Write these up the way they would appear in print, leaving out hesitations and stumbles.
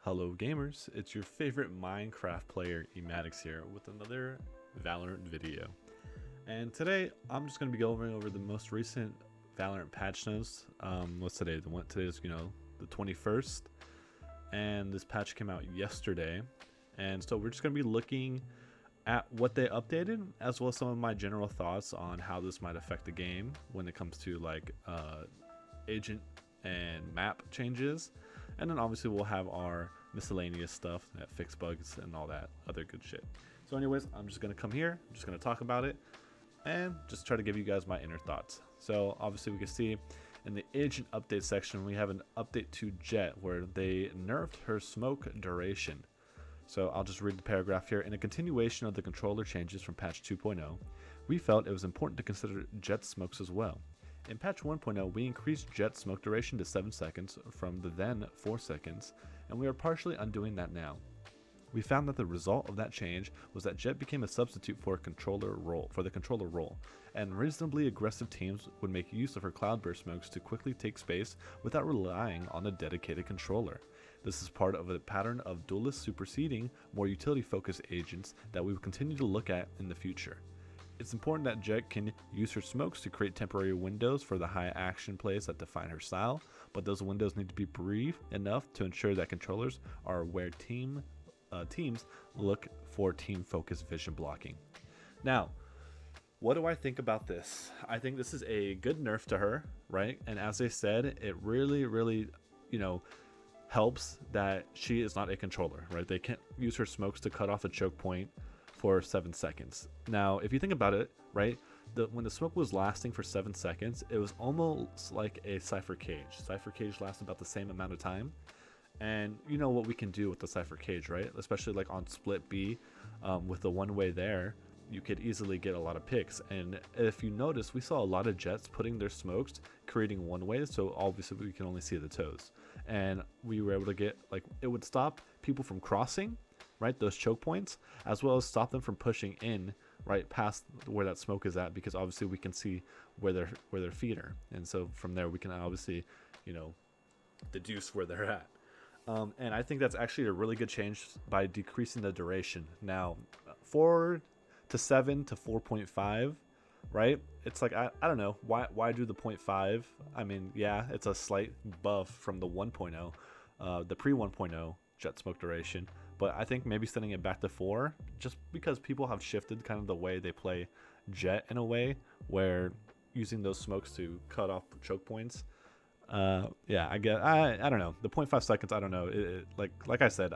Hello gamers, it's your favorite Minecraft player Ematics here with another Valorant video. And today I'm just going to be going over the most recent Valorant patch notes. What's today? Today is, the 21st, and this patch came out yesterday. And so we're just going to be looking at what they updated, as well as some of my general thoughts on how this might affect the game when it comes to like agent and map changes. And then obviously we'll have our miscellaneous stuff that fix bugs and all that other good shit. So anyways, I'm just gonna come here, I'm just gonna talk about it and just try to give you guys my inner thoughts. So obviously we can see in the agent update section we have an update to Jett where they nerfed her smoke duration. So I'll just read the paragraph here. In a continuation of the controller changes from patch 2.0, we felt it was important to consider Jett's smokes as well. In patch 1.0, we increased Jett's smoke duration to 7 seconds from the then 4 seconds, and we are partially undoing that now. We found that the result of that change was that Jett became a substitute for the controller role, and reasonably aggressive teams would make use of her cloudburst smokes to quickly take space without relying on a dedicated controller. This is part of a pattern of duelist superseding more utility-focused agents that we will continue to look at in the future. It's important that Jett can use her smokes to create temporary windows for the high action plays that define her style, but those windows need to be brief enough to ensure that controllers are where teams look for team-focused vision blocking. Now, what do I think about this? I think this is a good nerf to her, right? And as I said, it really, helps that she is not a controller, right? They can't use her smokes to cut off a choke point for 7 seconds. Now, if you think about it, right, when the smoke was lasting for 7 seconds, it was almost like a Cypher Cage. Cypher Cage lasts about the same amount of time. And you know what we can do with the Cypher Cage, right? Especially like on split B, with the one-way there, you could easily get a lot of picks. And if you notice, we saw a lot of Jetts putting their smokes, creating one-way, so obviously we can only see the toes. And we were able to get, like, it would stop people from crossing, right, those choke points, as well as stop them from pushing in right past where that smoke is at, because obviously we can see where their feet are, and so from there we can obviously deduce where they're at. And I think that's actually a really good change by decreasing the duration. Now 4 to 7 to 4.5, right, it's like I don't know why do the 0.5. I mean, yeah, it's a slight buff from the 1.0, the pre 1.0 Jett smoke duration, but I think maybe sending it back to 4, just because people have shifted kind of the way they play Jett in a way where using those smokes to cut off choke points. Yeah, I don't know, the 0.5 seconds, I don't know, like I said,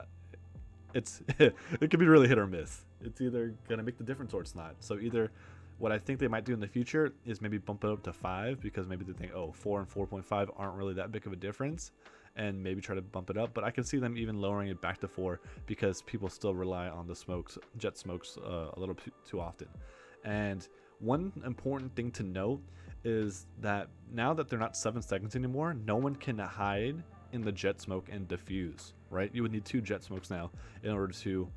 it's it could be really hit or miss. It's either gonna make the difference or it's not. So either what I think they might do in the future is maybe bump it up to 5, because maybe they think, oh, 4 and 4.5 aren't really that big of a difference, and maybe try to bump it up. But I can see them even lowering it back to 4 because people still rely on the smokes, Jett smokes, a little too often. And one important thing to note is that now that they're not 7 seconds anymore, no one can hide in the Jett smoke and defuse, right? You would need 2 Jett smokes now in order to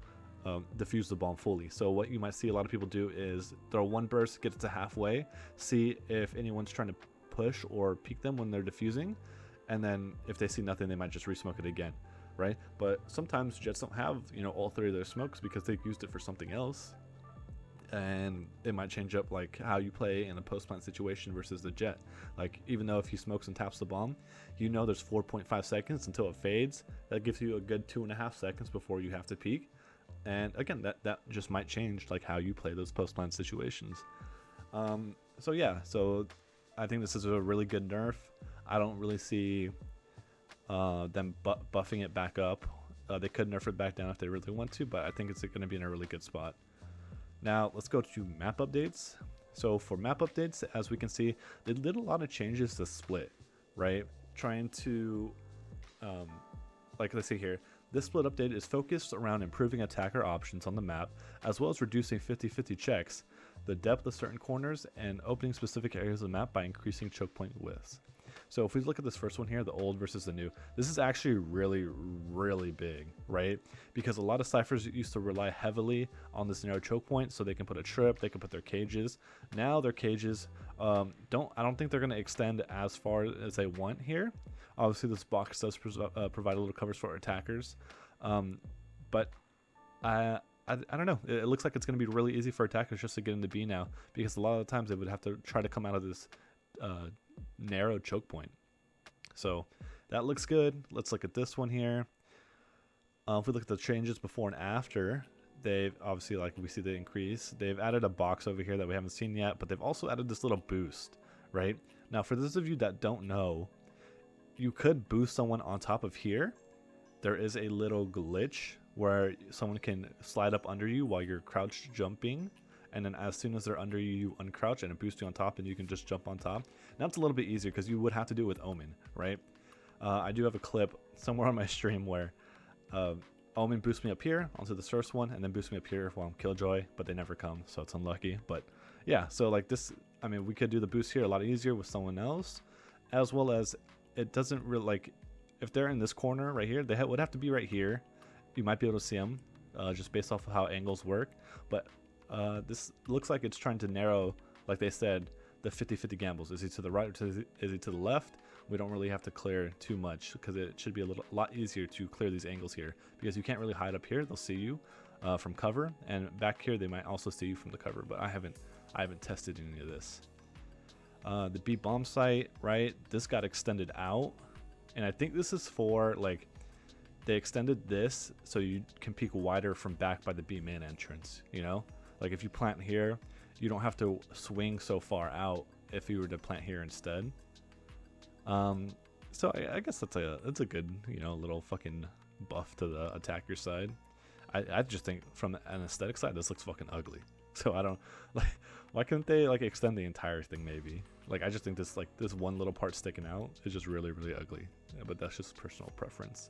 diffuse the bomb fully. So what you might see a lot of people do is throw one burst, get it to halfway, see if anyone's trying to push or peek them when they're diffusing, and then if they see nothing, they might just resmoke it again, right? But sometimes Jetts don't have all 3 of their smokes because they've used it for something else, and it might change up like how you play in a post plant situation versus the Jett. Like, even though if he smokes and taps the bomb, there's 4.5 seconds until it fades. That gives you a good 2.5 seconds before you have to peek. And again, that just might change like how you play those post plant situations. So yeah, so I think this is a really good nerf. I don't really see them buffing it back up. They could nerf it back down if they really want to, but I think it's going to be in a really good spot. Now let's go to map updates. So for map updates, as we can see, they did a lot of changes to split, right? Trying to, like let's see here, this split update is focused around improving attacker options on the map, as well as reducing 50-50 checks, the depth of certain corners, and opening specific areas of the map by increasing choke point widths. So if we look at this first one here, the old versus the new, this is actually really big, right? Because a lot of ciphers used to rely heavily on this narrow choke point, so they can put a trip, they can put their cages. Now their cages I don't think they're going to extend as far as they want here. Obviously this box does provide a little covers for attackers, But I don't know. It looks like it's going to be really easy for attackers just to get into B now, because a lot of the times they would have to try to come out of this narrow choke point. So that looks good. Let's look at this one here. If we look at the changes before and after, they've obviously, like we see the increase. They've added a box over here that we haven't seen yet, but they've also added this little boost, right? Now, for those of you that don't know, you could boost someone on top of here. There is a little glitch where someone can slide up under you while you're crouch jumping, and then as soon as they're under you, you uncrouch and it boosts you on top, and you can just jump on top. Now it's a little bit easier because you would have to do it with Omen, right? I do have a clip somewhere on my stream where Omen boosts me up here onto this first one, and then boosts me up here while I'm Killjoy, but they never come, so it's unlucky. But yeah, so like this, I mean, we could do the boost here a lot easier with someone else, as well as it doesn't really, like, if they're in this corner right here, they would have to be right here. You might be able to see them just based off of how angles work, but this looks like it's trying to narrow, like they said, the 50-50 gambles. Is he to the right or is he to the left? We don't really have to clear too much because it should be a lot easier to clear these angles here, because you can't really hide up here. They'll see you from cover, and back here they might also see you from the cover, but I haven't tested any of this. The B bomb site, right? This got extended out, and I think this is for, like, they extended this so you can peek wider from back by the B main entrance, you know? Like if you plant here, you don't have to swing so far out if you were to plant here instead. So I guess that's a good, you know, little fucking buff to the attacker side. I just think from an aesthetic side, this looks fucking ugly. So I don't, like, why couldn't they, like, extend the entire thing maybe? Like, I just think this, like, this one little part sticking out is just really, really ugly. Yeah, but that's just personal preference.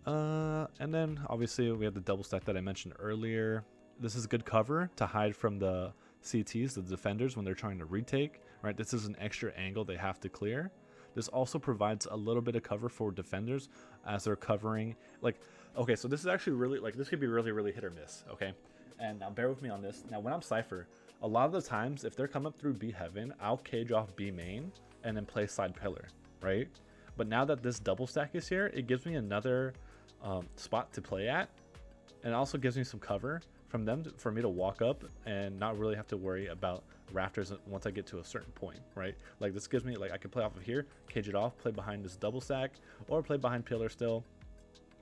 And then obviously we have the double stack that I mentioned earlier. This is good cover to hide from the CTs, the defenders, when they're trying to retake, right? This is an extra angle they have to clear. This also provides a little bit of cover for defenders as they're covering, like, okay, so this is actually really, like, this could be really, really hit or miss, okay? And now bear with me on this. Now when I'm Cypher, a lot of the times if they're coming up through B heaven, I'll cage off B main and then play side pillar, right? But now that this double stack is here, it gives me another spot to play at, and it also gives me some cover from them for me to walk up and not really have to worry about rafters once I get to a certain point, right? Like this gives me, like, I can play off of here, cage it off, play behind this double stack, or play behind pillar still.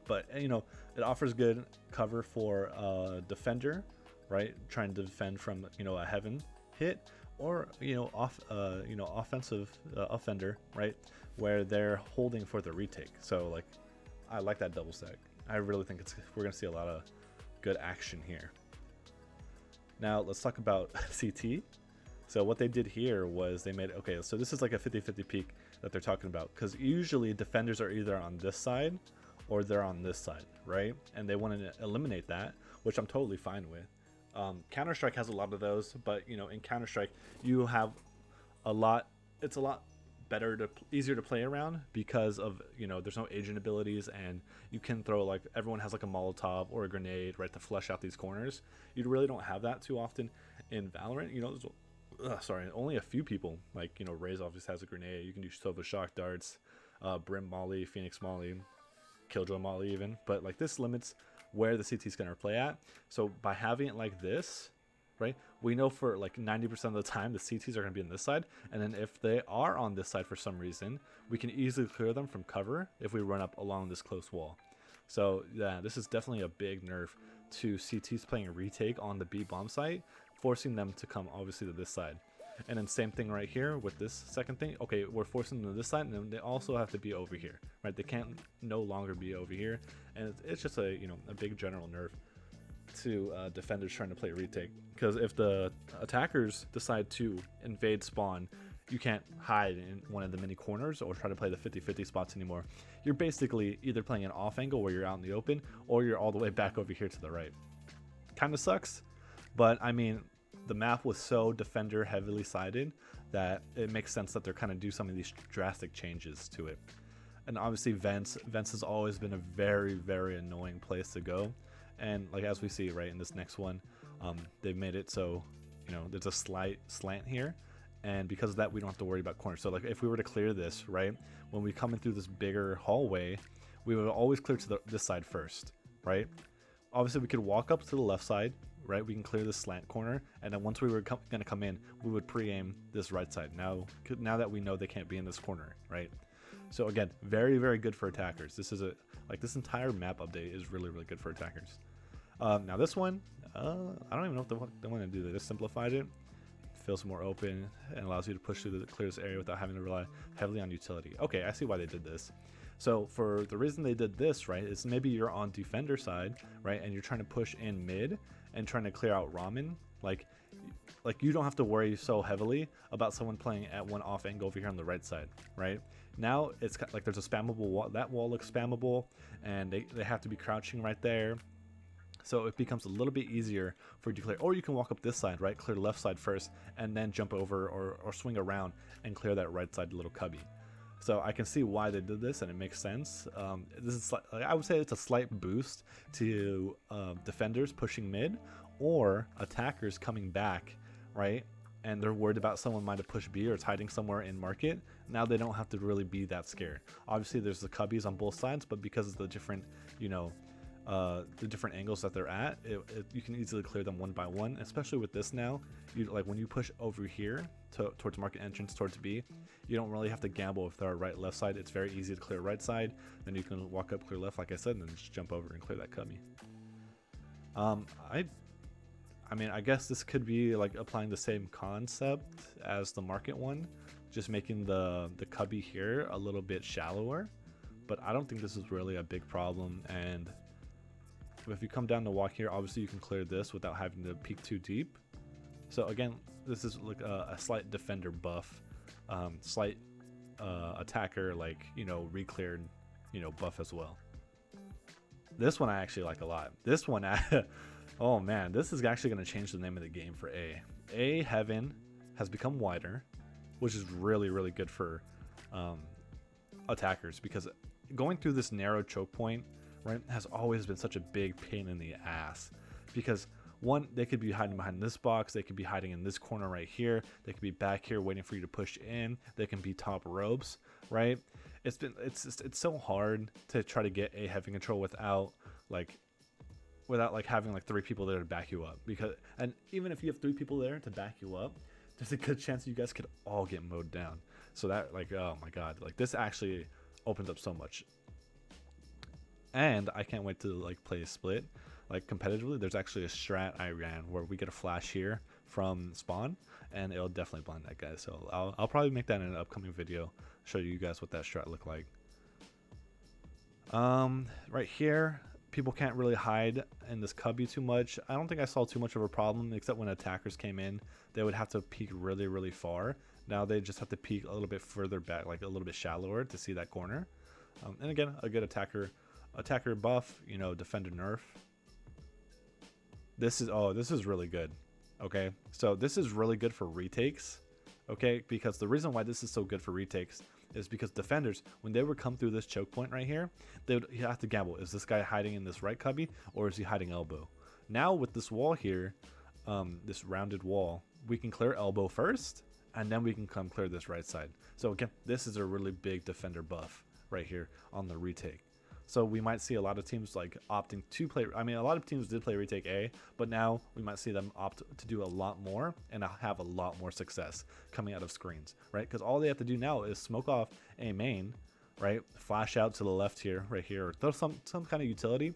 But, you know, it offers good cover for defender, right? Trying to defend from, you know, a heaven hit, or, you know, offensive offender, right? Where they're holding for the retake. So, like, I like that double stack. I really think we're gonna see a lot of good action here. Now let's talk about CT. So what they did here was they made, okay, so this is like a 50-50 peak that they're talking about, because usually defenders are either on this side or they're on this side, right? And they want to eliminate that, which I'm totally fine with. Counter-Strike has a lot of those, but, you know, in Counter-Strike you have a lot, it's a lot better easier to play around because of, you know, there's no agent abilities, and you can throw, like, everyone has like a Molotov or a grenade, right, to flush out these corners. You really don't have that too often in Valorant. You know, only a few people, like, you know, Raze obviously has a grenade. You can do Sova shock darts, Brim Molly, Phoenix Molly, Killjoy Molly even, but like this limits where the CT's gonna play at. So by having it like this, right, we know for like 90% of the time the CTs are going to be on this side, and then if they are on this side for some reason, we can easily clear them from cover if we run up along this close wall. So yeah, this is definitely a big nerf to CTs playing a retake on the B bomb site, forcing them to come obviously to this side. And then same thing right here with this second thing. Okay, we're forcing them to this side, and then they also have to be over here, right? They can't no longer be over here, and it's just a, you know, a big general nerf to defenders trying to play retake, because if the attackers decide to invade spawn, you can't hide in one of the many corners or try to play the 50-50 spots anymore. You're basically either playing an off angle where you're out in the open, or you're all the way back over here to the right. Kind of sucks, but I mean, the map was so defender heavily sided that it makes sense that they're kind of do some of these drastic changes to it. And obviously vents has always been a very, very annoying place to go. And like as we see right in this next one, they've made it so, you know, there's a slight slant here, and because of that we don't have to worry about corners. So like if we were to clear this, right, when we come in through this bigger hallway, we would always clear to this side first, right? Obviously, we could walk up to the left side, right? We can clear this slant corner, and then once we were going to come in, we would pre-aim this right side. Now that we know they can't be in this corner, right? So again, very, very good for attackers. This is this entire map update is really, really good for attackers. Now this one, I don't even know if they want to do. They just simplified it. Feels more open and allows you to push through the clearest area without having to rely heavily on utility. Okay, I see why they did this. So for the reason they did this, right, is maybe you're on defender side, right, and you're trying to push in mid and trying to clear out ramen. Like you don't have to worry so heavily about someone playing at one off angle over here on the right side, right? Now it's like there's a spammable wall. That wall looks spammable, and they have to be crouching right there. So it becomes a little bit easier for you to clear. Or you can walk up this side, right? Clear the left side first, and then jump over or swing around and clear that right side little cubby. So I can see why they did this, and it makes sense. This is I would say it's a slight boost to defenders pushing mid, or attackers coming back, right? And they're worried about someone might have pushed B or it's hiding somewhere in market. Now they don't have to really be that scared. Obviously, there's the cubbies on both sides, but because of the different, the different angles that they're at, you can easily clear them one by one. Especially with this now, when you push over here towards market entrance towards B, you don't really have to gamble if they're right left side. It's very easy to clear right side. Then you can walk up, clear left, like I said, and then just jump over and clear that cubby. I mean, I guess this could be like applying the same concept as the market one, just making the cubby here a little bit shallower. But I don't think this is really a big problem. And if you come down to walk here, obviously you can clear this without having to peek too deep. So again, this is like a slight defender buff, slight attacker, re-cleared, buff as well. This one I actually like a lot. This one, oh man, this is actually going to change the name of the game for A. A Heaven has become wider, which is really, really good for attackers, because going through this narrow choke point, right, has always been such a big pain in the ass. Because one, they could be hiding behind this box, they could be hiding in this corner right here, they could be back here waiting for you to push in, they can be top ropes, right? It's so hard to try to get A Heaven control without having like 3 people there to back you up. And even if you have 3 people there to back you up, there's a good chance you guys could all get mowed down. So that, oh my god, this actually opens up so much. And I can't wait to play a split competitively. There's actually a strat I ran where we get a flash here from spawn, and it'll definitely blind that guy. So I'll probably make that in an upcoming video, show you guys what that strat looked like. Right here, people can't really hide in this cubby too much. I don't think I saw too much of a problem, except when attackers came in, they would have to peek really, really far. Now they just have to peek a little bit further back, a little bit shallower to see that corner. And again, a good attacker buff, defender nerf. This is really good. Okay, so this is really good for retakes. Okay, because the reason why this is so good for retakes is because defenders, when they would come through this choke point right here, you have to gamble. Is this guy hiding in this right cubby, or is he hiding elbow? Now with this wall here, this rounded wall, we can clear elbow first, and then we can come clear this right side. So again, this is a really big defender buff right here on the retake. So we might see a lot of teams opting to play. I mean, a lot of teams did play retake A, but now we might see them opt to do a lot more and have a lot more success coming out of screens, right? Because all they have to do now is smoke off A main, right? Flash out to the left here, right here, or throw some kind of utility.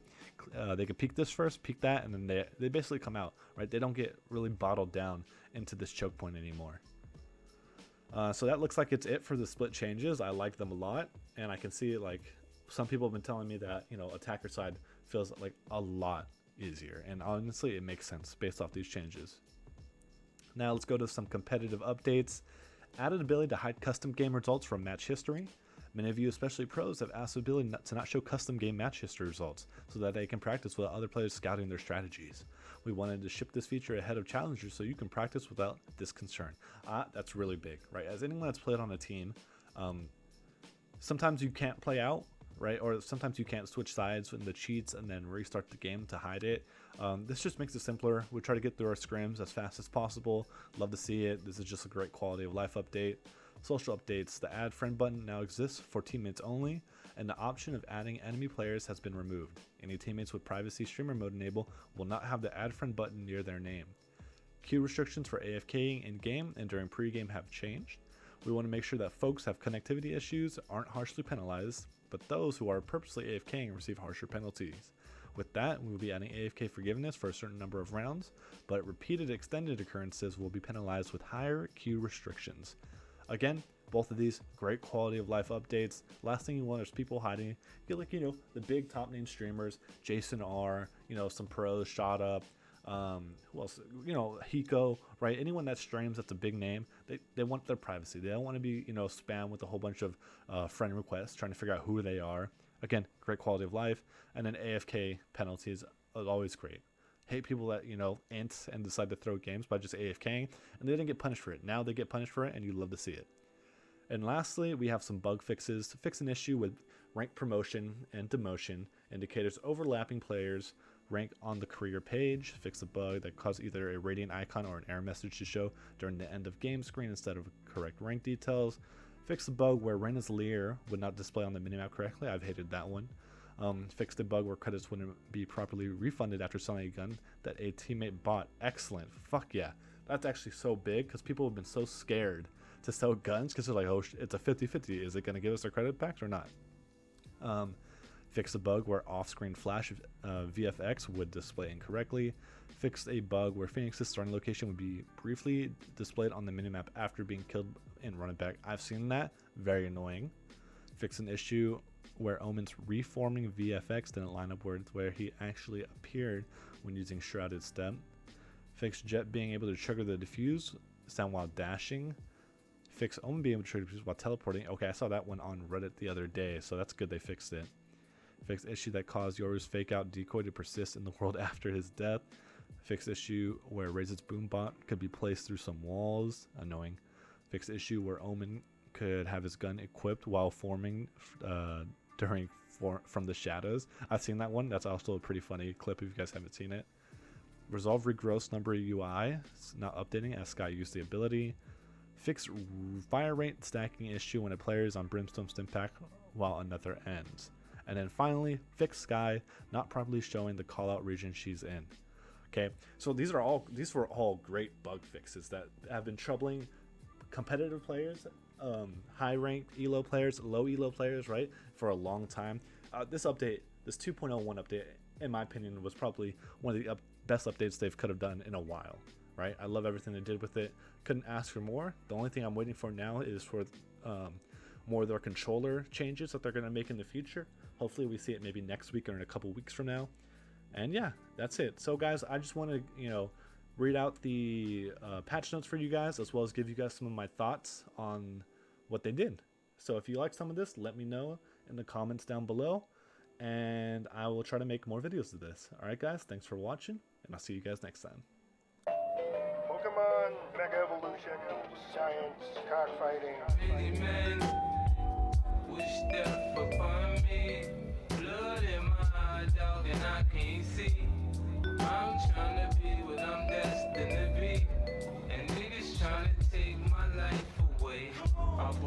They can peek this first, peek that, and then they basically come out, right? They don't get really bottled down into this choke point anymore. So that looks like it's it for the split changes. I like them a lot, and I can see some people have been telling me that, attacker side feels a lot easier. And honestly, it makes sense based off these changes. Now let's go to some competitive updates. Added ability to hide custom game results from match history. Many of you, especially pros, have asked the ability to not show custom game match history results so that they can practice without other players scouting their strategies. We wanted to ship this feature ahead of challengers so you can practice without this concern. That's really big, right? As anyone that's played on a team, sometimes you can't play out, right? Or sometimes you can't switch sides in the cheats and then restart the game to hide it. This just makes it simpler. We try to get through our scrims as fast as possible. Love to see it. This is just a great quality of life update. Social updates. The add friend button now exists for teammates only, and the option of adding enemy players has been removed. Any teammates with privacy streamer mode enabled will not have the add friend button near their name. Queue restrictions for AFKing in game and during pregame have changed. We want to make sure that folks have connectivity issues aren't harshly penalized, but those who are purposely AFKing receive harsher penalties. With that, we will be adding AFK forgiveness for a certain number of rounds, but repeated extended occurrences will be penalized with higher queue restrictions. Again, both of these great quality of life updates. Last thing you want is people hiding. Get like, the big top name streamers, Jason R, some pros, Shot Up, who else, Hiko, right? Anyone that streams that's a big name, they want their privacy. They don't want to be, spam with a whole bunch of friend requests trying to figure out who they are. Again, great quality of life. And then AFK penalties are always great. Hate people that, int and decide to throw games by just AFKing, and they didn't get punished for it. Now they get punished for it, and you love to see it. And lastly, we have some bug fixes to fix an issue with rank promotion and demotion indicators overlapping players' rank on the career page. Fix a bug that caused either a radiant icon or an error message to show during the end of game screen instead of correct rank details. Fix the bug where Rena's Lear would not display on the minimap correctly. I've hated that one. Fix the bug where credits wouldn't be properly refunded after selling a gun that a teammate bought. Excellent. Fuck yeah. That's actually so big because people have been so scared to sell guns because they're like, oh, it's a 50-50. Is it going to give us their credit back or not? Fix a bug where off-screen flash VFX would display incorrectly. Fix a bug where Phoenix's starting location would be briefly displayed on the minimap after being killed and run it back. I've seen that. Very annoying. Fix an issue where Omen's reforming VFX didn't line up with where he actually appeared when using Shrouded Step. Fix Jet being able to trigger the defuse sound while dashing. Fix Omen being able to trigger the defuse while teleporting. Okay, I saw that one on Reddit the other day, so that's good they fixed it. Fix issue that caused Yoru's fake out decoy to persist in the world after his death. Fix issue where Razor's boombot could be placed through some walls. Annoying. Fix issue where Omen could have his gun equipped while forming from the shadows. I've seen that one. That's also a pretty funny clip if you guys haven't seen it. Resolve regross number UI. It's not updating as Sky used the ability. Fix fire rate stacking issue when a player is on Brimstone Stimpack while another ends. And then finally, fix Sky not properly showing the callout region she's in. Okay, so these were all great bug fixes that have been troubling competitive players, high ranked elo players, low elo players, right, for a long time. This 2.01 update, in my opinion, was probably one of the best updates they could have done in a while, right? I love everything they did with it. Couldn't ask for more. The only thing I'm waiting for now is for more of their controller changes that they're going to make in the future. Hopefully we see it maybe next week or in a couple weeks from now. And yeah, that's it. So guys, I just want to read out the patch notes for you guys, as well as give you guys some of my thoughts on what they did. So if you like some of this, let me know in the comments down below, and I will try to make more videos of this. All right guys, thanks for watching, and I'll see you guys next time. Pokemon, Mega Evolution, Science, Cockfighting.